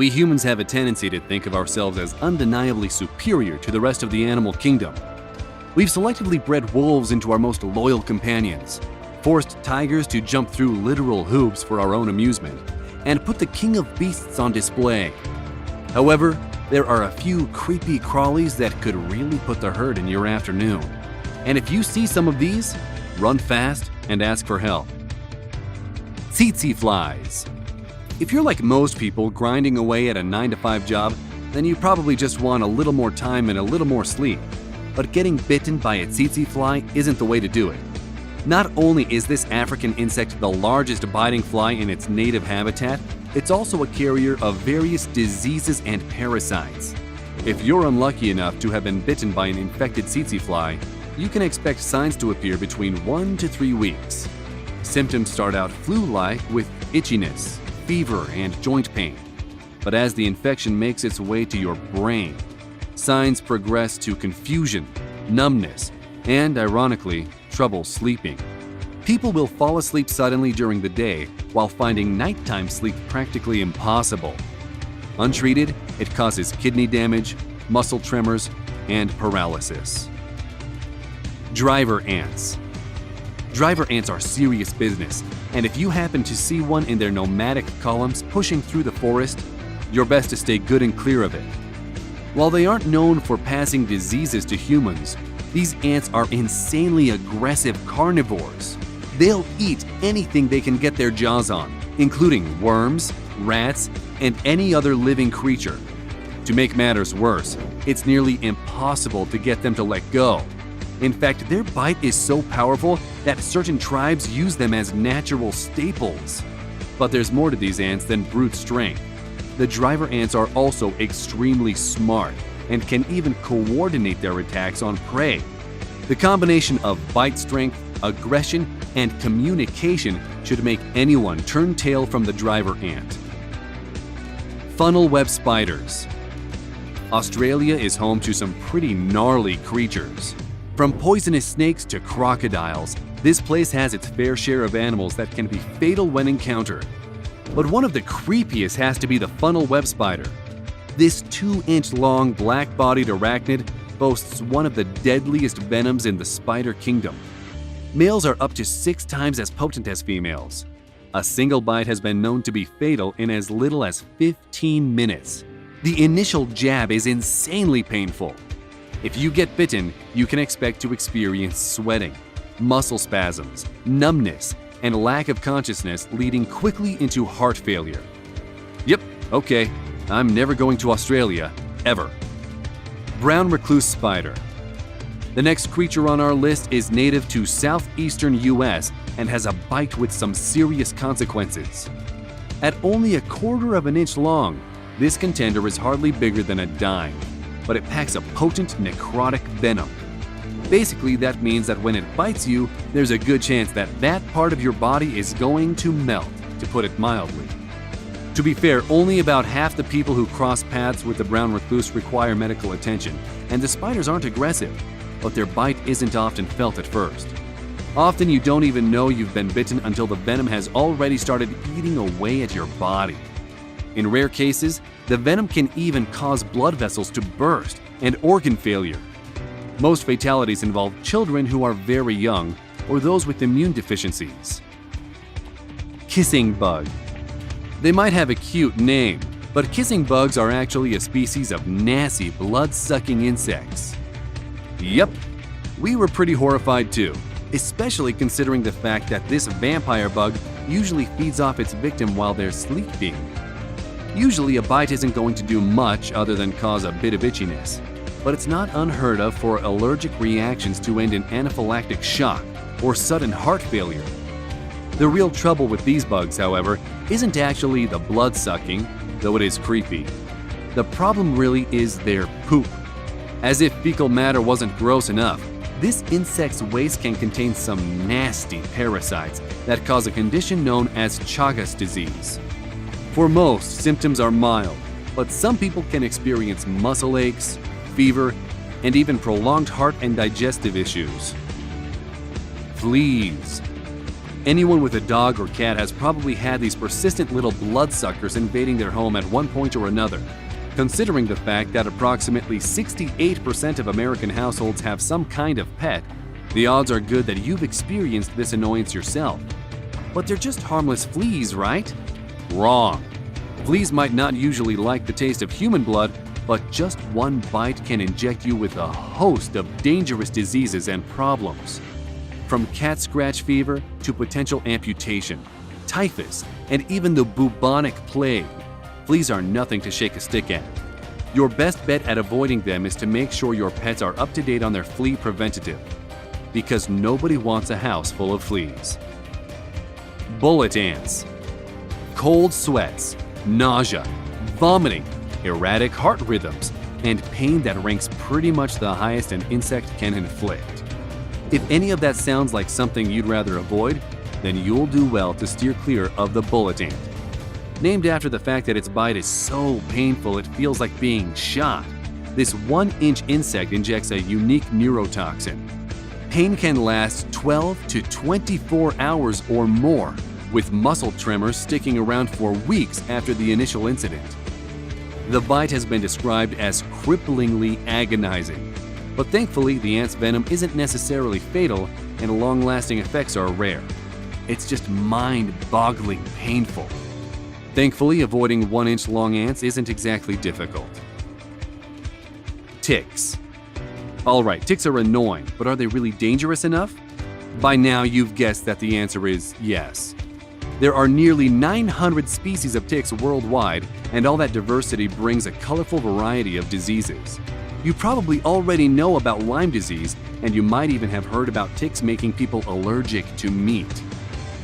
We humans have a tendency to think of ourselves as undeniably superior to the rest of the animal kingdom. We've selectively bred wolves into our most loyal companions, forced tigers to jump through literal hoops for our own amusement, and put the king of beasts on display. However, there are a few creepy crawlies that could really put the hurt in your afternoon. And if you see some of these, run fast and ask for help. Tsetse flies. If you're like most people grinding away at a 9-to-5 job, then you probably just want a little more time and a little more sleep. But getting bitten by a tsetse fly isn't the way to do it. Not only is this African insect the largest biting fly in its native habitat, it's also a carrier of various diseases and parasites. If you're unlucky enough to have been bitten by an infected tsetse fly, you can expect signs to appear between 1 to 3 weeks. Symptoms start out flu-like with itchiness, fever, and joint pain. But as the infection makes its way to your brain, signs progress to confusion, numbness, and, ironically, trouble sleeping. People will fall asleep suddenly during the day while finding nighttime sleep practically impossible. Untreated, it causes kidney damage, muscle tremors, and paralysis. Driver ants. Driver ants are serious business, and if you happen to see one in their nomadic columns pushing through the forest, you're best to stay good and clear of it. While they aren't known for passing diseases to humans, these ants are insanely aggressive carnivores. They'll eat anything they can get their jaws on, including worms, rats, and any other living creature. To make matters worse, it's nearly impossible to get them to let go. In fact, their bite is so powerful that certain tribes use them as natural staples. But there's more to these ants than brute strength. The driver ants are also extremely smart and can even coordinate their attacks on prey. The combination of bite strength, aggression, and communication should make anyone turn tail from the driver ant. Funnel web spiders. Australia is home to some pretty gnarly creatures. From poisonous snakes to crocodiles, this place has its fair share of animals that can be fatal when encountered. But one of the creepiest has to be the funnel web spider. This 2-inch-long black-bodied arachnid boasts one of the deadliest venoms in the spider kingdom. Males are up to 6 times as potent as females. A single bite has been known to be fatal in as little as 15 minutes. The initial jab is insanely painful. If you get bitten, you can expect to experience sweating, muscle spasms, numbness, and lack of consciousness, leading quickly into heart failure. Yep, okay, I'm never going to Australia, ever. Brown recluse spider. The next creature on our list is native to southeastern US and has a bite with some serious consequences. At only 1/4 of an inch long, this contender is hardly bigger than a dime, but it packs a potent necrotic venom. Basically, that means that when it bites you, there's a good chance that that part of your body is going to melt, to put it mildly. To be fair, only about half the people who cross paths with the brown recluse require medical attention, and the spiders aren't aggressive, but their bite isn't often felt at first. Often you don't even know you've been bitten until the venom has already started eating away at your body. In rare cases, the venom can even cause blood vessels to burst and organ failure. Most fatalities involve children who are very young or those with immune deficiencies. Kissing bug. They might have a cute name, but kissing bugs are actually a species of nasty, blood-sucking insects. Yep, we were pretty horrified too, especially considering the fact that this vampire bug usually feeds off its victim while they're sleeping. Usually a bite isn't going to do much other than cause a bit of itchiness, but it's not unheard of for allergic reactions to end in anaphylactic shock or sudden heart failure. The real trouble with these bugs, however, isn't actually the blood-sucking, though it is creepy. The problem really is their poop. As if fecal matter wasn't gross enough, this insect's waste can contain some nasty parasites that cause a condition known as Chagas disease. For most, symptoms are mild, but some people can experience muscle aches, fever, and even prolonged heart and digestive issues. Fleas. Anyone with a dog or cat has probably had these persistent little bloodsuckers invading their home at one point or another. Considering the fact that approximately 68% of American households have some kind of pet, the odds are good that you've experienced this annoyance yourself. But they're just harmless fleas, right? Wrong. Fleas might not usually like the taste of human blood, but just one bite can inject you with a host of dangerous diseases and problems. From cat scratch fever to potential amputation, typhus, and even the bubonic plague, fleas are nothing to shake a stick at. Your best bet at avoiding them is to make sure your pets are up to date on their flea preventative, because nobody wants a house full of fleas. Bullet ants. Cold sweats, nausea, vomiting, erratic heart rhythms, and pain that ranks pretty much the highest an insect can inflict. If any of that sounds like something you'd rather avoid, then you'll do well to steer clear of the bullet ant. Named after the fact that its bite is so painful it feels like being shot, this 1-inch insect injects a unique neurotoxin. Pain can last 12 to 24 hours or more, with muscle tremors sticking around for weeks after the initial incident. The bite has been described as cripplingly agonizing, but thankfully the ant's venom isn't necessarily fatal and long-lasting effects are rare. It's just mind-boggling painful. Thankfully, avoiding 1-inch long ants isn't exactly difficult. Ticks. Alright, ticks are annoying, but are they really dangerous enough? By now you've guessed that the answer is yes. There are nearly 900 species of ticks worldwide, and all that diversity brings a colorful variety of diseases. You probably already know about Lyme disease, and you might even have heard about ticks making people allergic to meat.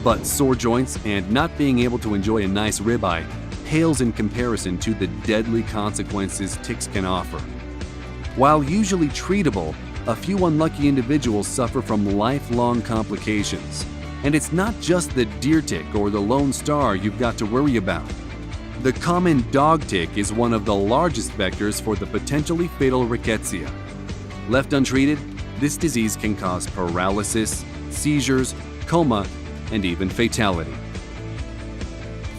But sore joints and not being able to enjoy a nice ribeye pales in comparison to the deadly consequences ticks can offer. While usually treatable, a few unlucky individuals suffer from lifelong complications. And it's not just the deer tick or the lone star you've got to worry about. The common dog tick is one of the largest vectors for the potentially fatal rickettsia. Left untreated, this disease can cause paralysis, seizures, coma, and even fatality.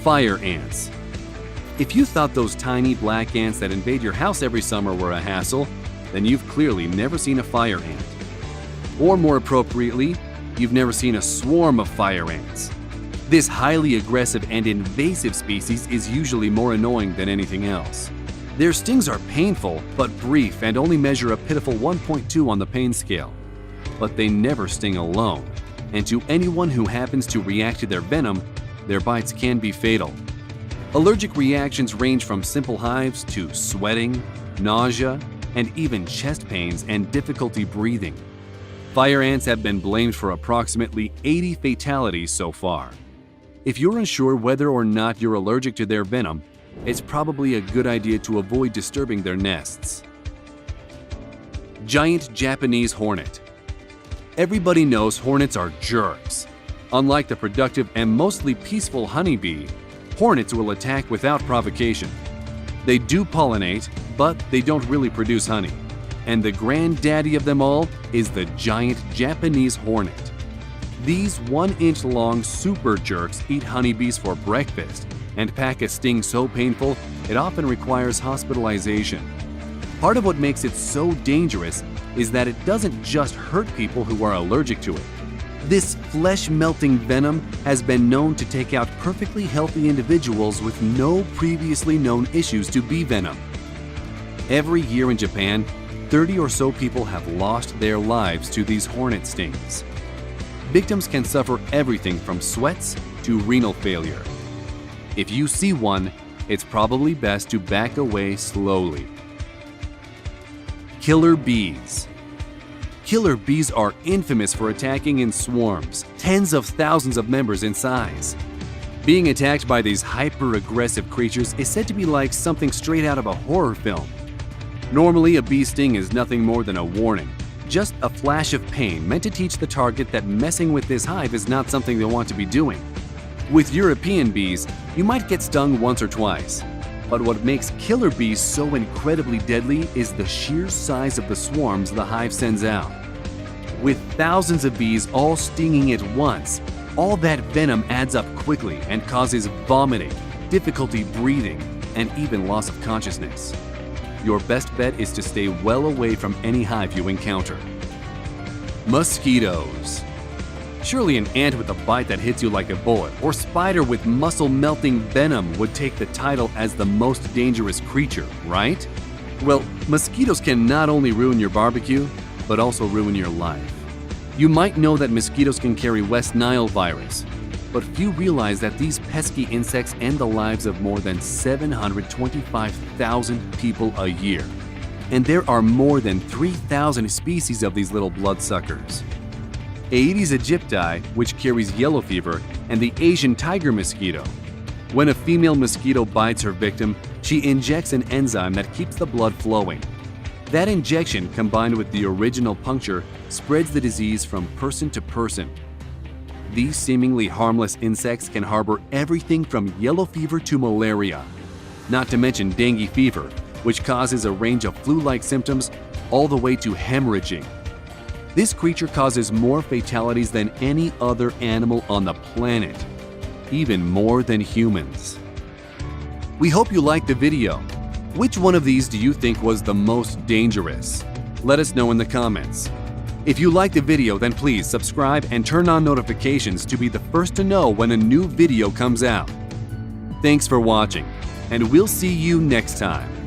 Fire ants. If you thought those tiny black ants that invade your house every summer were a hassle, then you've clearly never seen a fire ant. Or more appropriately, you've never seen a swarm of fire ants. This highly aggressive and invasive species is usually more annoying than anything else. Their stings are painful but brief and only measure a pitiful 1.2 on the pain scale. But they never sting alone, and to anyone who happens to react to their venom, their bites can be fatal. Allergic reactions range from simple hives to sweating, nausea, and even chest pains and difficulty breathing. Fire ants have been blamed for approximately 80 fatalities so far. If you're unsure whether or not you're allergic to their venom, it's probably a good idea to avoid disturbing their nests. Giant Japanese hornet. Everybody knows hornets are jerks. Unlike the productive and mostly peaceful honeybee, hornets will attack without provocation. They do pollinate, but they don't really produce honey. And the granddaddy of them all is the giant Japanese hornet. These 1-inch long super jerks eat honeybees for breakfast and pack a sting so painful it often requires hospitalization. Part of what makes it so dangerous is that it doesn't just hurt people who are allergic to it. This flesh-melting venom has been known to take out perfectly healthy individuals with no previously known issues to bee venom. Every year in Japan, 30 or so people have lost their lives to these hornet stings. Victims can suffer everything from sweats to renal failure. If you see one, it's probably best to back away slowly. Killer bees. Killer bees are infamous for attacking in swarms, tens of thousands of members in size. Being attacked by these hyper-aggressive creatures is said to be like something straight out of a horror film. Normally, a bee sting is nothing more than a warning, just a flash of pain meant to teach the target that messing with this hive is not something they want to be doing. With European bees, you might get stung once or twice. But what makes killer bees so incredibly deadly is the sheer size of the swarms the hive sends out. With thousands of bees all stinging at once, All that venom adds up quickly and causes vomiting, difficulty breathing, and even loss of consciousness. Your best bet is to stay well away from any hive you encounter. Mosquitoes. Surely an ant with a bite that hits you like a bullet, or spider with muscle-melting venom would take the title as the most dangerous creature, right? Well, mosquitoes can not only ruin your barbecue, but also ruin your life. You might know that mosquitoes can carry West Nile virus, but few realize that these pesky insects end the lives of more than 725,000 people a year. And there are more than 3,000 species of these little bloodsuckers. Aedes aegypti, which carries yellow fever, and the Asian tiger mosquito. When a female mosquito bites her victim, she injects an enzyme that keeps the blood flowing. That injection, combined with the original puncture, spreads the disease from person to person. These seemingly harmless insects can harbor everything from yellow fever to malaria, not to mention dengue fever, which causes a range of flu-like symptoms all the way to hemorrhaging. This creature causes more fatalities than any other animal on the planet, even more than humans. We hope you liked the video. Which one of these do you think was the most dangerous? Let us know in the comments. If you liked the video, then please subscribe and turn on notifications to be the first to know when a new video comes out. Thanks for watching, and we'll see you next time.